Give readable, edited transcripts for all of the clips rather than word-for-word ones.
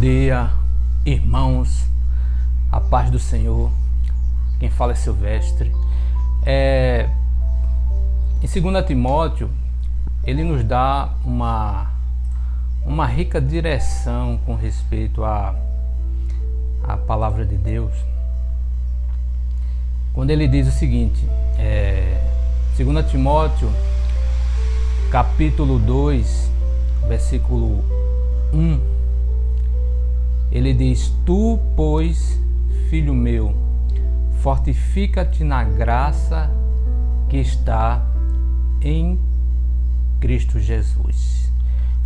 dia, irmãos, a paz do Senhor. Quem fala é Silvestre. Em 2 Timóteo, ele nos dá uma rica direção com respeito à palavra de Deus, quando ele diz o seguinte, 2 Timóteo, capítulo 2, versículo 1, ele diz: Tu, pois, filho meu, fortifica-te na graça que está em Cristo Jesus.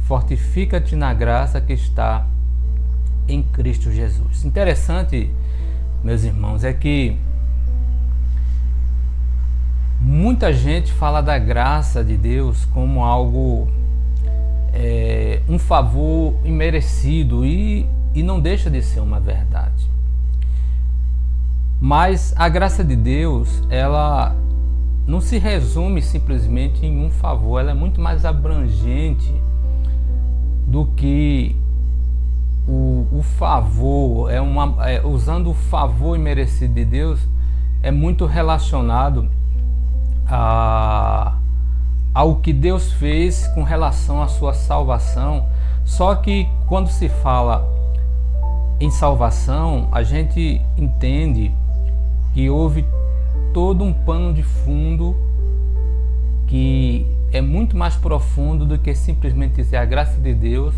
Fortifica-te na graça que está em Cristo Jesus. Interessante, meus irmãos, é que muita gente fala da graça de Deus como algo, um favor imerecido, e não deixa de ser uma verdade. Mas a graça de Deus, ela não se resume simplesmente em um favor, ela é muito mais abrangente do que o favor. Usando o favor imerecido de Deus, é muito relacionado ao que Deus fez com relação à sua salvação. Só que quando se fala em salvação, a gente entende que houve todo um pano de fundo que é muito mais profundo do que simplesmente dizer a graça de Deus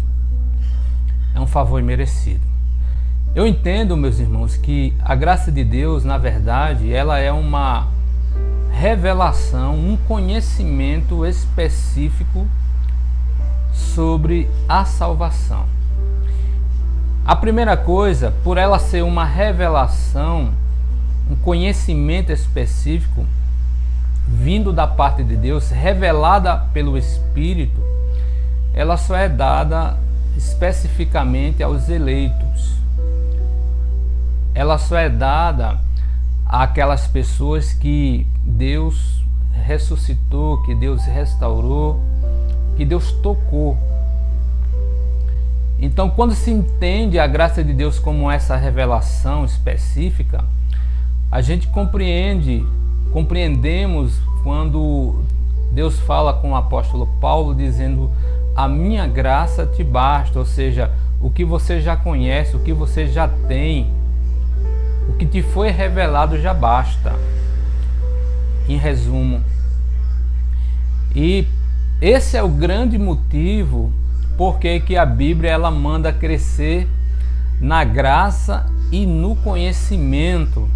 é um favor imerecido. Eu entendo, meus irmãos, que a graça de Deus, na verdade, ela é uma revelação, um conhecimento específico sobre a salvação. A primeira coisa, por ela ser uma revelação, um conhecimento específico vindo da parte de Deus, revelada pelo Espírito, ela só é dada especificamente aos eleitos. Ela só é dada àquelas pessoas que Deus ressuscitou, que Deus restaurou, que Deus tocou. Então, quando se entende a graça de Deus como essa revelação específica, a gente compreendemos quando Deus fala com o apóstolo Paulo dizendo: a minha graça te basta, ou seja, o que você já conhece, o que você já tem, o que te foi revelado já basta. Em resumo, e esse é o grande motivo porque que a Bíblia ela manda crescer na graça e no conhecimento.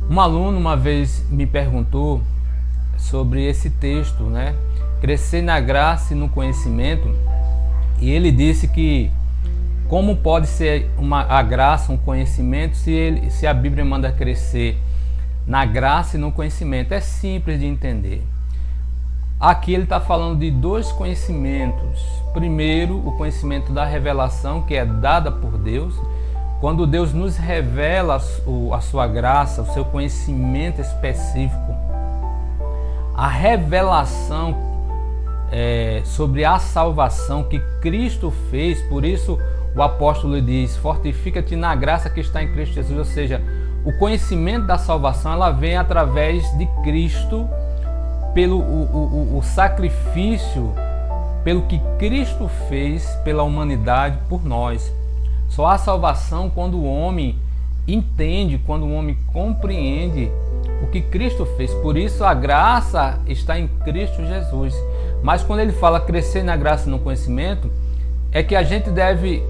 Um aluno uma vez me perguntou sobre esse texto, né? Crescer na graça e no conhecimento, e ele disse que como pode ser a graça, um conhecimento, se a Bíblia manda crescer na graça e no conhecimento? É simples de entender. Aqui ele está falando de dois conhecimentos. Primeiro, o conhecimento da revelação, que é dada por Deus. Quando Deus nos revela a sua graça, o seu conhecimento específico, a revelação sobre a salvação que Cristo fez. Por isso o apóstolo diz: fortifica-te na graça que está em Cristo Jesus. Ou seja, o conhecimento da salvação ela vem através de Cristo, pelo o sacrifício, pelo que Cristo fez pela humanidade por nós. Só há salvação quando o homem entende, quando o homem compreende o que Cristo fez. Por isso a graça está em Cristo Jesus. Mas quando ele fala crescer na graça e no conhecimento, é que a gente deve,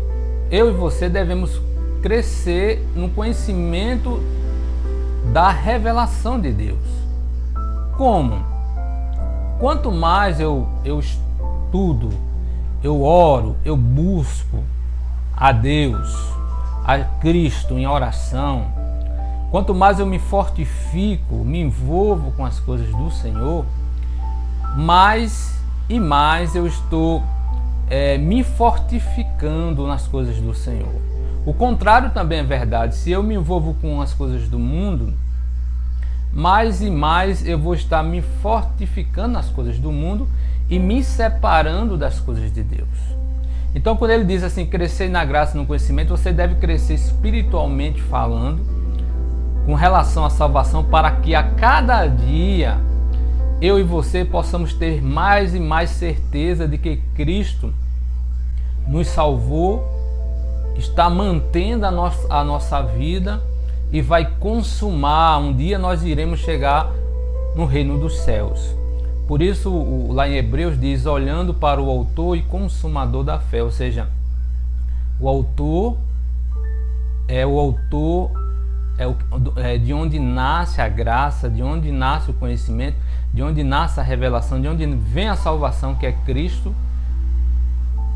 eu e você devemos crescer no conhecimento da revelação de Deus. Como? Quanto mais eu estudo, eu oro, eu busco a Deus, a Cristo em oração, quanto mais eu me fortifico, me envolvo com as coisas do Senhor, mais e mais eu estou me fortificando nas coisas do Senhor. O contrário também é verdade. Se eu me envolvo com as coisas do mundo, mais e mais eu vou estar me fortificando nas coisas do mundo e me separando das coisas de Deus. Então, quando ele diz assim, crescer na graça e no conhecimento, você deve crescer espiritualmente falando, com relação à salvação, para que a cada dia eu e você possamos ter mais e mais certeza de que Cristo nos salvou, está mantendo a nossa vida e vai consumar. Um dia nós iremos chegar no reino dos céus. Por isso, lá em Hebreus diz, olhando para o autor e consumador da fé, ou seja, o autor é de onde nasce a graça, de onde nasce o conhecimento, de onde nasce a revelação, de onde vem a salvação, que é Cristo.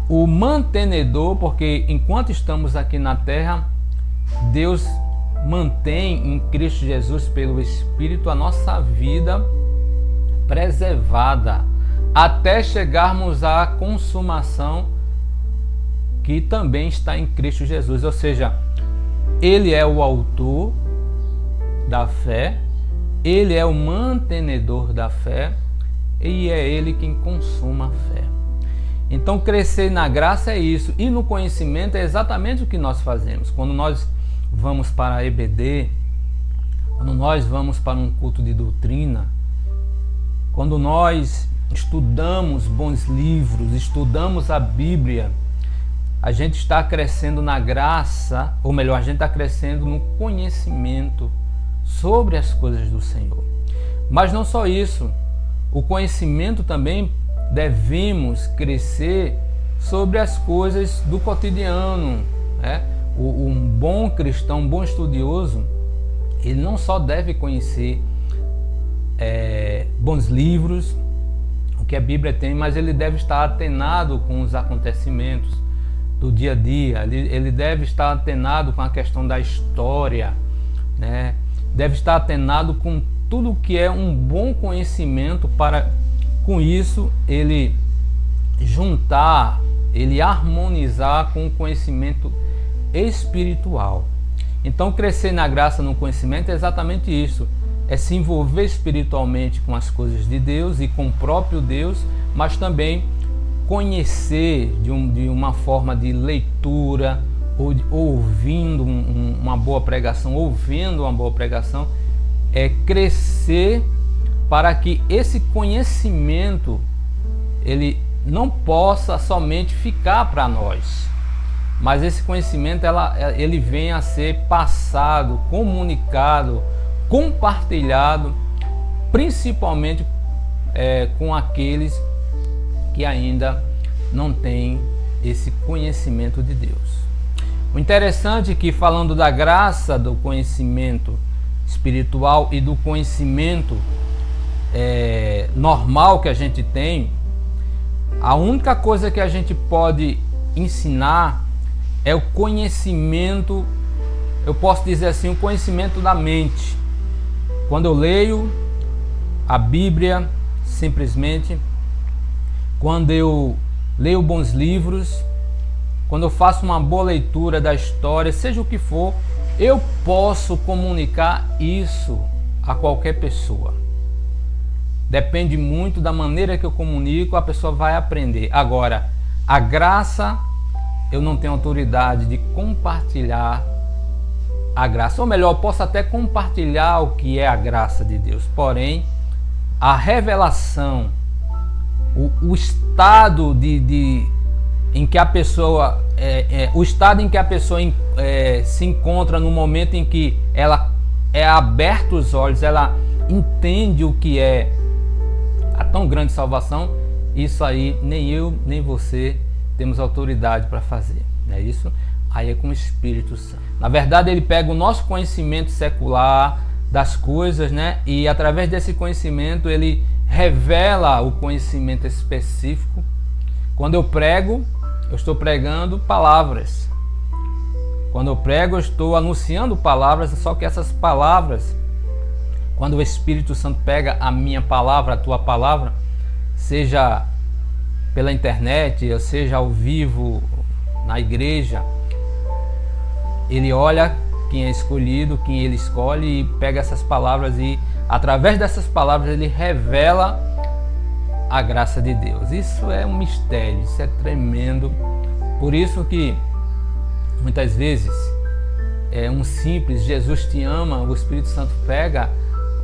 O mantenedor, porque enquanto estamos aqui na terra, Deus mantém em Cristo Jesus, pelo Espírito, a nossa vida preservada, até chegarmos à consumação, que também está em Cristo Jesus. Ou seja, Ele é o autor da fé, Ele é o mantenedor da fé e é Ele quem consuma a fé. Então, crescer na graça é isso, e no conhecimento é exatamente o que nós fazemos. Quando nós vamos para a EBD, quando nós vamos para um culto de doutrina, quando nós estudamos bons livros, estudamos a Bíblia, a gente está crescendo na graça, ou melhor, a gente está crescendo no conhecimento sobre as coisas do Senhor. Mas não só isso, o conhecimento também devemos crescer sobre as coisas do cotidiano, né? Um bom cristão, um bom estudioso, ele não só deve conhecer bons livros, o que a Bíblia tem, mas ele deve estar atenado com os acontecimentos do dia a dia, ele deve estar atenado com a questão da história, né? Deve estar atenado com tudo que é um bom conhecimento, para com isso ele juntar, ele harmonizar com o conhecimento espiritual. Então, crescer na graça, no conhecimento, é exatamente isso, é se envolver espiritualmente com as coisas de Deus e com o próprio Deus, mas também conhecer de uma forma de leitura, ou ouvindo uma boa pregação, é crescer para que esse conhecimento ele não possa somente ficar para nós, mas esse conhecimento ele venha a ser passado, comunicado, compartilhado, principalmente com aqueles que ainda não têm esse conhecimento de Deus. O interessante é que, falando da graça, do conhecimento espiritual e do conhecimento normal que a gente tem, a única coisa que a gente pode ensinar é o conhecimento, eu posso dizer assim, o conhecimento da mente. Quando eu leio a Bíblia, simplesmente, quando eu leio bons livros, quando eu faço uma boa leitura da história, seja o que for, eu posso comunicar isso a qualquer pessoa. Depende muito da maneira que eu comunico, a pessoa vai aprender. Agora, a graça, eu não tenho autoridade de compartilhar a graça. Ou melhor, eu posso até compartilhar o que é a graça de Deus. Porém, a revelação, o estado em que a pessoa, o estado em que a pessoa se encontra no momento em que ela aberta os olhos, ela entende o que é a tão grande salvação, isso aí nem eu nem você temos autoridade para fazer, não é isso? Aí é com o Espírito Santo. Na verdade, ele pega o nosso conhecimento secular das coisas, né? E através desse conhecimento ele revela o conhecimento específico. Quando eu prego, eu estou pregando palavras. Quando eu prego, eu estou anunciando palavras, só que essas palavras, quando o Espírito Santo pega a minha palavra, a tua palavra, seja pela internet, ou seja ao vivo na igreja, ele olha quem é escolhido, quem ele escolhe, e pega essas palavras e através dessas palavras ele revela a graça de Deus. Isso é um mistério, isso é tremendo, Por isso que muitas vezes um simples Jesus te ama, o Espírito Santo pega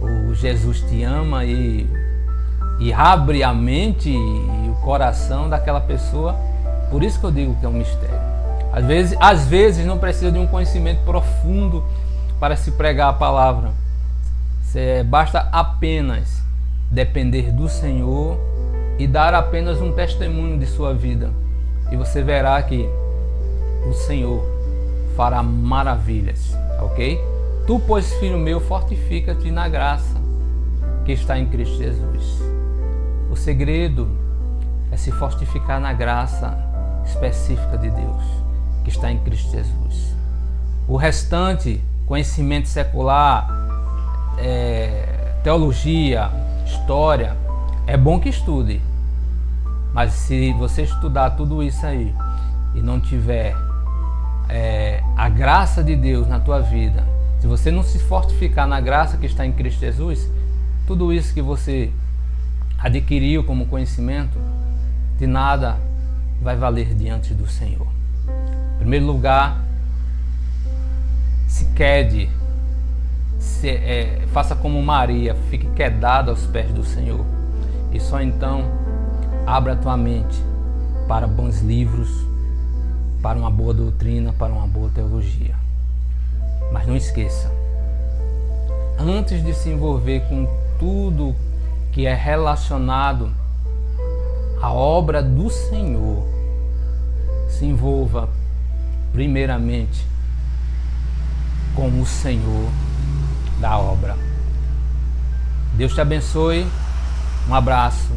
o Jesus te ama e abre a mente e o coração daquela pessoa. Por isso que eu digo que é um mistério. Às vezes não precisa de um conhecimento profundo para se pregar a palavra. Basta apenas depender do Senhor e dar apenas um testemunho de sua vida. E você verá que o Senhor fará maravilhas, ok? Tu, pois, filho meu, fortifica-te na graça que está em Cristo Jesus. O segredo é se fortificar na graça específica de Deus, que está em Cristo Jesus. O restante, conhecimento secular, teologia, história, é bom que estude. Mas se você estudar tudo isso aí e não tiver a graça de Deus na tua vida, se você não se fortificar na graça que está em Cristo Jesus, tudo isso que você adquiriu como conhecimento, de nada vai valer diante do Senhor. Em primeiro lugar, se quede, faça como Maria, fique quedado aos pés do Senhor. E só então abra a tua mente para bons livros, para uma boa doutrina, para uma boa teologia. Mas não esqueça, antes de se envolver com tudo que é relacionado à obra do Senhor, se envolva primeiramente com o Senhor da obra. Deus te abençoe. Um abraço.